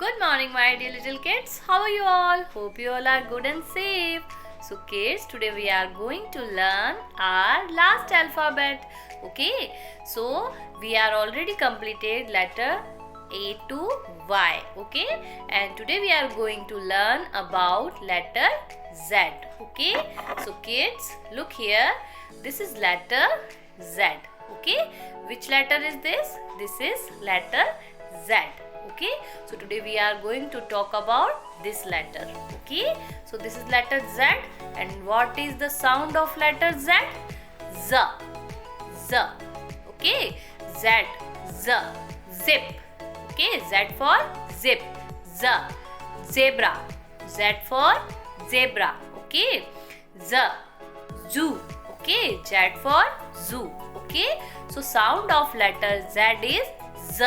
Good morning, my dear little kids. How are you all? Hope you all are good and safe. So kids, today we are going to learn our last alphabet. Okay, so we are already completed letter A to Y. Okay, and today we are going to learn about letter Z. Okay, so kids, look here. This is letter Z. Okay, which letter is this? This is letter Z. Okay, so today we are going to talk about this letter. Okay, so this is letter Z, and what is the sound of letter Z? Z, Z. Okay, Z, Z, zip. Okay, Z for zip. Z, zebra. Z for zebra. Okay, Z, zoo. Okay, Z for zoo. Okay, so sound of letter Z is Z.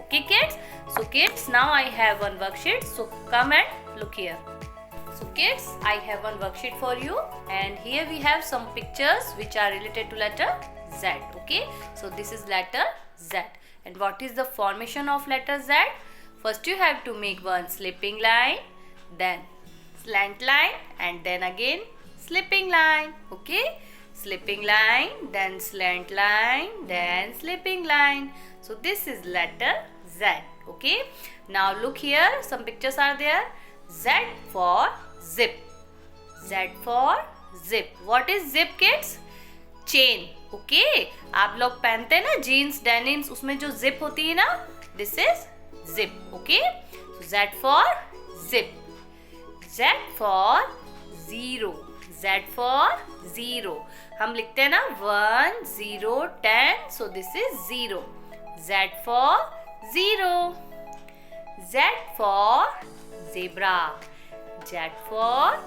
Okay kids, so kids, now I have one worksheet, so come and look here. So kids, I have one worksheet for you, and here we have some pictures which are related to letter Z. Okay, so this is letter Z, and what is the formation of letter Z? First you have to make one slipping line, then slant line, and then again slipping line. Okay, slipping line, then slant line, then slipping line. So this is letter Z. Okay, now look here, some pictures are there. Z for zip. Z for zip. What is zip kids? Chain. Okay, आप लोग पहनते हैं ना jeans denims, उसमें जो zip होती है ना, this is zip. Okay, so Z for zip. Z for zero. Z for zero. हम लिखते हैं ना 1 0 10, so this is 0. Z for zero. Z for zebra. Z for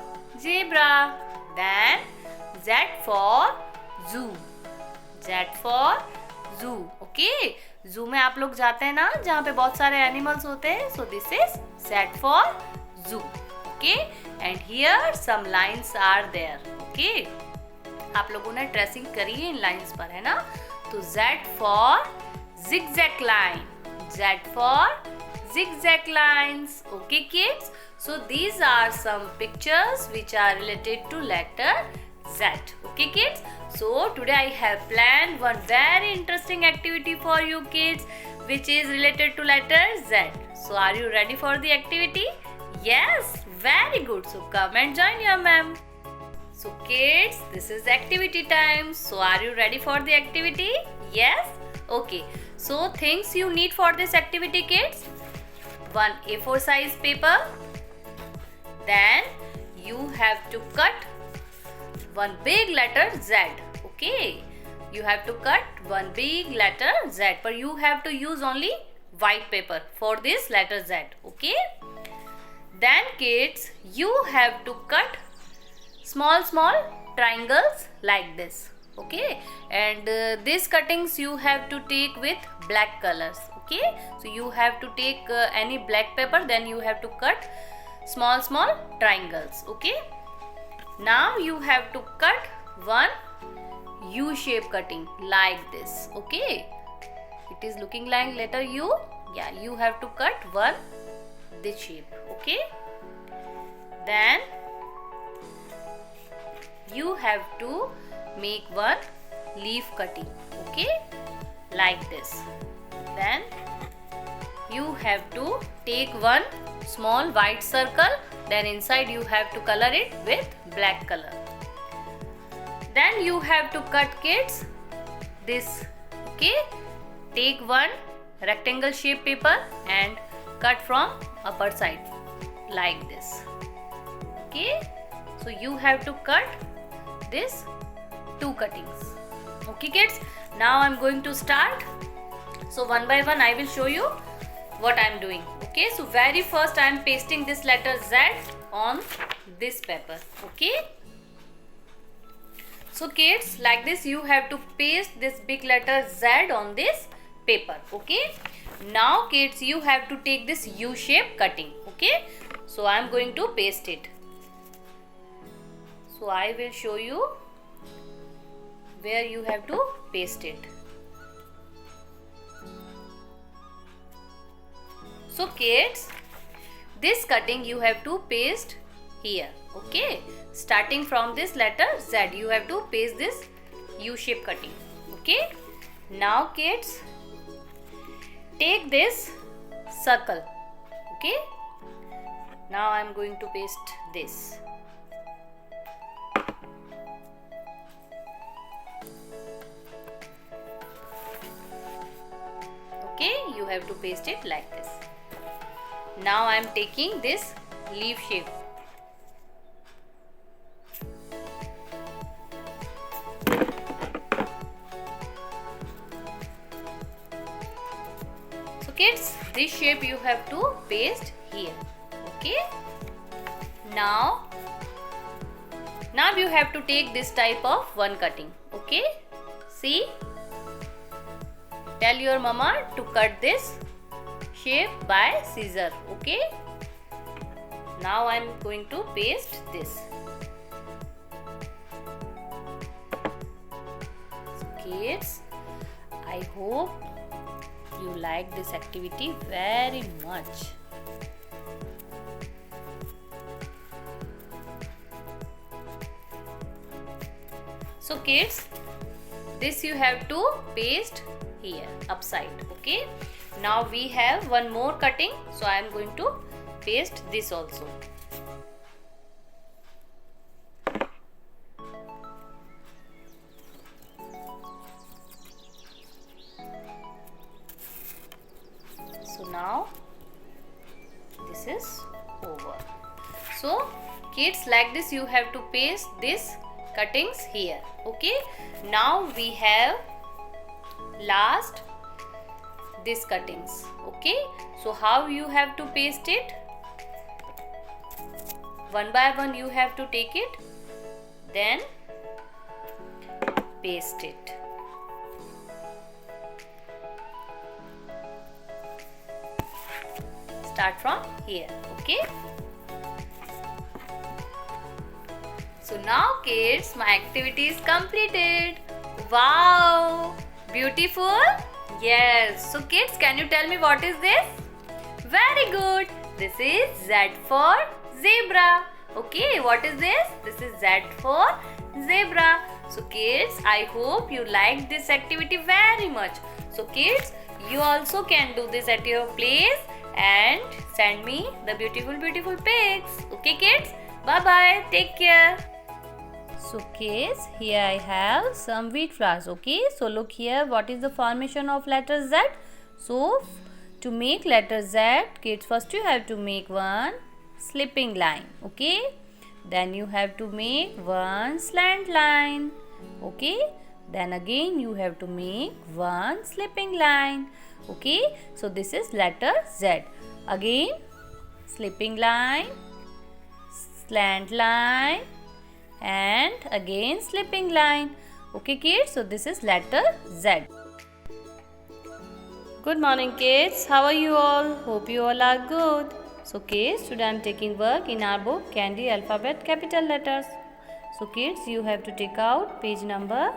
zebra. Then Z for zoo. Z for zoo. Okay, zoo में आप लोग जाते हैं ना जहाँ पे बहुत सारे एनिमल्स होते हैं, so this is Z for zoo. Okay, and here some lines are there. Okay, आप लोगों ने ट्रेसिंग करी है इन लाइंस पर, है ना. तो Z for zigzag line. Z for zigzag lines. Okay kids, so these are some pictures which are related to letter Z. Okay kids, so today I have planned one very interesting activity for you kids which is related to letter Z. So are you ready for the activity? Yes, very good. So come and join your ma'am. So kids, this is activity time. So are you ready for the activity? Yes? Okay. So things you need for this activity kids. One A4 size paper. Then you have to cut one big letter Z. Okay. You have to cut one big letter Z. But you have to use only white paper for this letter Z. Okay. Then kids, you have to cut small triangles like this. Okay, and these cuttings you have to take with black colors. Okay, so you have to take any black paper, then you have to cut small triangles. Okay, now you have to cut one U shape cutting like this. Okay, it is looking like letter U. Yeah, you have to cut one this shape. Okay, then you have to make one leaf cutting. Okay, like this. Then you have to take one small white circle, then inside you have to color it with black color. Then you have to cut kids this. Okay, take one rectangle shape paper and cut from upper side like this. Okay, so you have to cut this two cuttings. Okay kids, now I'm going to start. So one by one I will show you what I'm doing. Okay, so very first I'm pasting this letter Z on this paper. Okay, so kids, like this you have to paste this big letter Z on this paper. Okay, now kids, you have to take this U shape cutting. Okay, so I'm going to paste it. So I will show you where you have to paste it. So kids, this cutting you have to paste here. Okay, starting from this letter Z, you have to paste this U-shape cutting. Okay, now kids, take this circle. Okay, now I am going to paste this. Okay, you have to paste it like this. Now I am taking this leaf shape. So kids, this shape you have to paste here. Okay. Now you have to take this type of one cutting. Okay. See. Tell your mama to cut this shape by scissor. Okay. Now I am going to paste this. So kids, I hope you like this activity very much. So kids, this you have to paste here upside. Okay, now we have one more cutting, so I am going to paste this also. So now this is over. So kids, like this you have to paste this cuttings here. Okay, now we have last this cuttings. Okay, so how you have to paste it? One by one you have to take it, then paste it. Start from here. Okay, so now kids, my activity is completed. Wow, beautiful. Yes. So kids, can you tell me what is this? Very good. This is Z for zebra. Okay, what is this? This is Z for zebra. So kids, I hope you like this activity very much. So kids, you also can do this at your place and send me the beautiful pics. Okay kids, bye bye, take care. So kids, here I have some wheat flowers. Okay, so look here, what is the formation of letter Z? So to make letter Z, kids, first you have to make one slipping line. Okay, then you have to make one slant line. Okay, then again you have to make one slipping line. Okay, so this is letter Z. Again slipping line, slant line, and again slipping line. Okay kids, so this is letter Z. Good morning kids, how are you all? Hope you all are good. So kids, today I am taking work in our book Candy Alphabet Capital Letters. So kids, you have to take out page number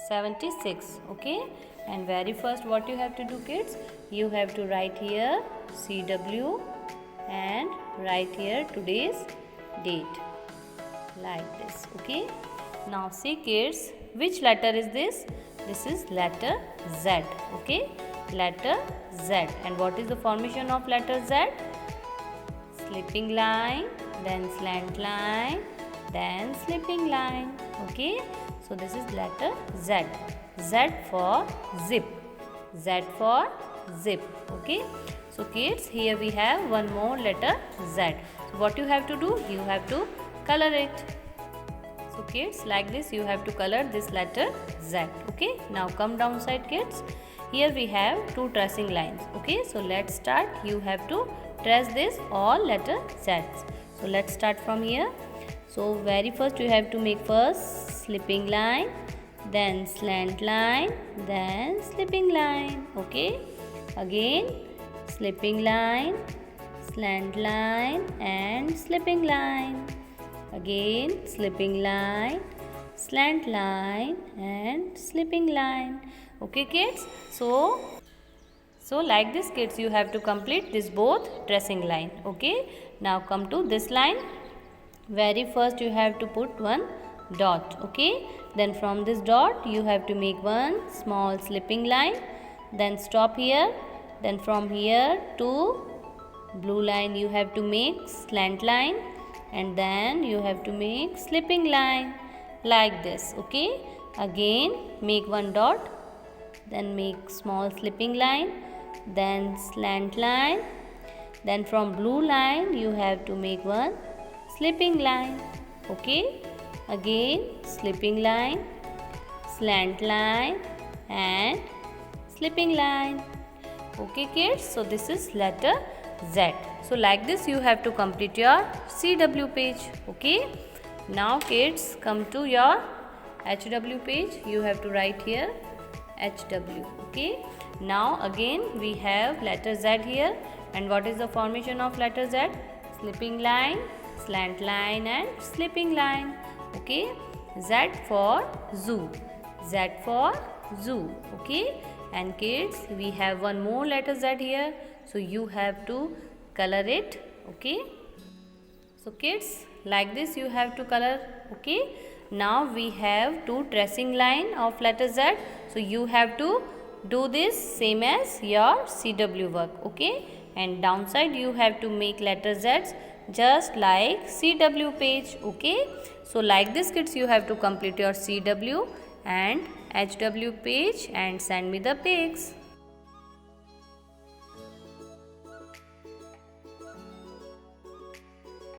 76. Okay, and very first what you have to do kids, you have to write here CW and write here today's date like this. Okay, now see kids, which letter is this? This is letter Z. Okay, letter Z. And what is the formation of letter Z? Slipping line, then slant line, then slipping line. Okay, so this is letter Z. Z for zip. Z for zip. Okay, so kids, here we have one more letter Z. So what you have to do? You have to color it. So kids, like this you have to color this letter Z. Okay, now come down side kids. Here we have two tracing lines. Okay, so let's start. You have to trace this all letter Z's. So let's start from here. So very first you have to make first slipping line, then slant line, then slipping line. Okay, again slipping line, slant line, and slipping line. Again slipping line, slant line, and slipping line. Okay kids, so So like this kids, you have to complete this both tracing line. Okay, now come to this line. Very first you have to put one dot. Okay, then from this dot you have to make one small slipping line, then stop here, then from here to blue line you have to make slant line, and then you have to make slipping line like this. Okay, again make one dot, then make small slipping line, then slant line, then from blue line you have to make one slipping line. Okay, again slipping line, slant line and slipping line. Okay kids, so this is letter Z. So like this you have to complete your CW page. Okay, now kids come to your HW page. You have to write here HW. Okay, now again we have letter Z here, and what is the formation of letter Z? Slipping line, slant line and slipping line. Okay, Z for zoo, Z for zoo. Okay, and kids, we have one more letter Z here, so you have to color it. Okay, so kids, like this you have to color. Okay, now we have two tracing line of letter Z, so you have to do this same as your CW work. Okay, and downside you have to make letter Z just like CW page. Okay, so like this kids, you have to complete your CW and HW page and send me the pics.